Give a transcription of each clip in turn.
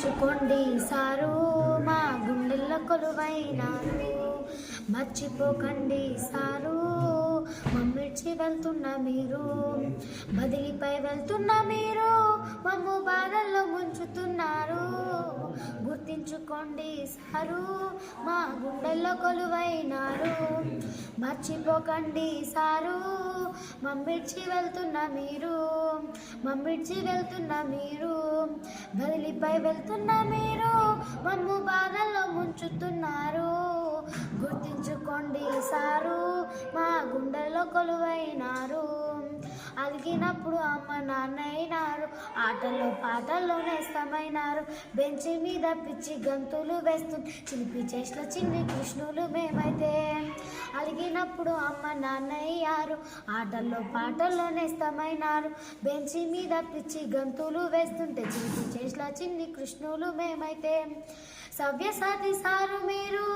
గుర్తించుకోండి sir మా గుండెల్లో కొలువైనారు. మర్చిపోకండి సారు మమ్మిడ్చి వెళ్తున్న మీరు, బదిలీపై వెళ్తున్న మీరు మమ్ము బాధల్లో ముంచుతున్నారు. గుర్తించుకోండి సారు మా గుండెల్లో కొలువైనారు. మర్చిపోకండి సారు మమ్మిడ్చి వెళ్తున్న మీరు, మమ్మిడ్చి వెళ్తున్న మీరు, బదిలీపై వెళ్తున్న మీరు మమ్ము బాధల్లో ముంచుతున్నారు. గుర్తించుకోండి సారు మా గుండెల్లో కొలువైనారు. అలిగినప్పుడు అమ్మ నాన్న అయినారు, ఆటల్లో పాటల్లో నేస్తమైనారు. బెంచి మీద పిచ్చి గంతులు వేస్తూ చిలిపి చేసిన చిన్ని కృష్ణులు మేమైతే. అలిగినప్పుడు అమ్మ నాన్న అయ్యారు, ఆటల్లో పాటల్లో నేస్తమైనారు. బెంచి మీద పిచ్చి గంతులు వేస్తుంటే చిలిపి చేసిన చిన్ని కృష్ణులు మేమైతే. సవ్యసాచి సారు మీరు,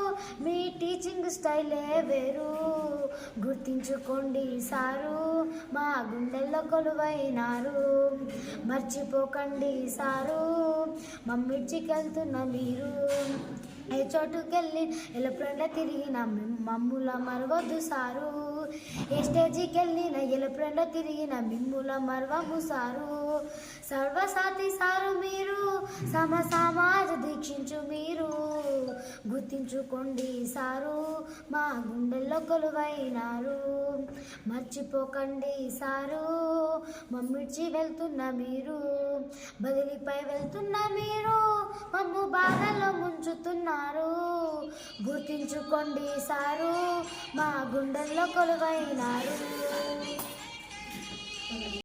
మీ టీచింగ్ స్టైలే వేరు. గుర్తించుకోండి సారు మా గుండెల్లో కొలువైనారు. మర్చిపోకండి సారు మమ్మిడ్చికెళ్తున్న మీరు. ఏ చోటుకెళ్ళి ఎలుప్రెండ తిరిగిన మమ్ముల మరవద్దు సారు. ఏ స్టేజికి వెళ్ళిన ఎలుప్రెండ తిరిగిన మిమ్ముల మరవము సారు. సర్వసాతి సారు మీరు, సమాజ దీక్షించు మీరు. గుర్తించుకోండి సారు మా గుండెల్లో కొలువైనారు. మర్చిపోకండి సారు మమ్మిడ్చి వెళ్తున్న మీరు, బదిలీపై వెళ్తున్న మీరు మమ్ము బాధల్లో ముంచుతున్నారు. గుర్తించుకోండి సారు మా గుండెల్లో కొలువైనారు.